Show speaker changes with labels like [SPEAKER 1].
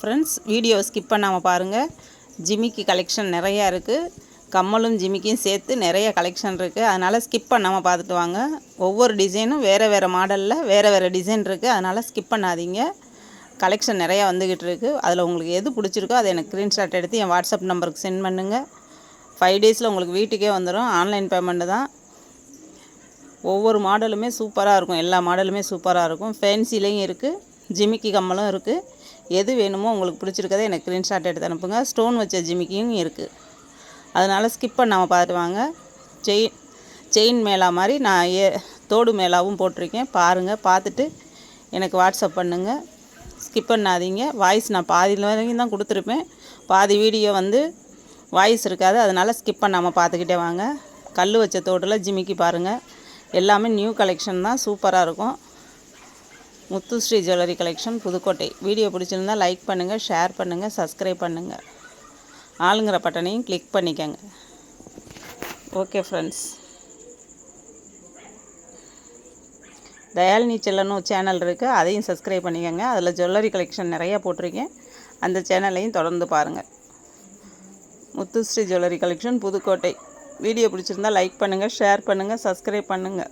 [SPEAKER 1] Friends, வீடியோவை skip பண்ணாமல் பாருங்கள். ஜிமிக்கி கலெக்ஷன் நிறையா இருக்குது. கம்மலும் ஜிமிக்கியும் சேர்த்து நிறைய கலெக்ஷன் இருக்குது. அதனால் ஸ்கிப் பண்ணாமல் பார்த்துட்டு வாங்க. ஒவ்வொரு டிசைனும் வேறு மாடலில் வேறு டிசைன் இருக்குது. அதனால் ஸ்கிப் பண்ணாதீங்க. கலெக்ஷன் நிறையா வந்துக்கிட்டு இருக்குது. அதில் உங்களுக்கு எது பிடிச்சிருக்கோ அதை எனக்கு ஸ்க்ரீன்ஷாட் எடுத்து என் வாட்ஸ்அப் நம்பருக்கு சென்ட் பண்ணுங்கள். 5 டேஸில் உங்களுக்கு வீட்டுக்கே வந்துடும். ஆன்லைன் பேமெண்ட்டு தான். ஒவ்வொரு மாடலுமே சூப்பராக இருக்கும். எல்லா மாடலுமே சூப்பராக இருக்கும். ஃபேன்சிலையும் இருக்குது, ஜிமிக்கி கம்மலும் இருக்குது. எது வேணுமோ உங்களுக்கு பிடிச்சிருக்கதை எனக்கு ஸ்க்ரீன்ஷாட் எடுத்து அனுப்புங்க. ஸ்டோன் வச்ச ஜிமிக்கியும் இருக்குது. அதனால் ஸ்கிப் பண்ணாமல் பார்த்துட்டு வாங்க. செயின் மேலா மாதிரி நான் தோடு மேலாவும் போட்டிருக்கேன். பாருங்கள், பார்த்துட்டு எனக்கு வாட்ஸ்அப் பண்ணுங்கள். ஸ்கிப் பண்ணாதீங்க. வாய்ஸ் நான் பாதி வரைக்கும் தான் கொடுத்துருப்பேன். பாதி வீடியோ வாய்ஸ் இருக்காது. அதனால் ஸ்கிப் பண்ணாமல் பார்த்துக்கிட்டே வாங்க. கல் வச்ச தோட்டில் ஜிமிக்கி பாருங்கள். எல்லாமே நியூ கலெக்ஷன் தான். சூப்பராக இருக்கும். Muthusri jewellery collection, Pudukkottai. Video பிடிச்சிருந்தால் லைக் பண்ணுங்கள், ஷேர் பண்ணுங்கள், சப்ஸ்கிரைப் பண்ணுங்கள். ஆளுங்கிற பட்டனையும் கிளிக் பண்ணிக்கோங்க. ஓகே ஃப்ரெண்ட்ஸ், தயாலினி செல்லன்னு ஒரு சேனல் இருக்குது. அதையும் சப்ஸ்கிரைப் பண்ணிக்கோங்க. அதில் ஜுவல்லரி கலெக்ஷன் நிறையா போட்டிருக்கேன். அந்த சேனலையும் தொடர்ந்து பாருங்கள். Muthusri jewellery collection, Pudukkottai. Video பிடிச்சிருந்தால் லைக் பண்ணுங்கள், ஷேர் பண்ணுங்கள், சப்ஸ்கிரைப் பண்ணுங்கள்.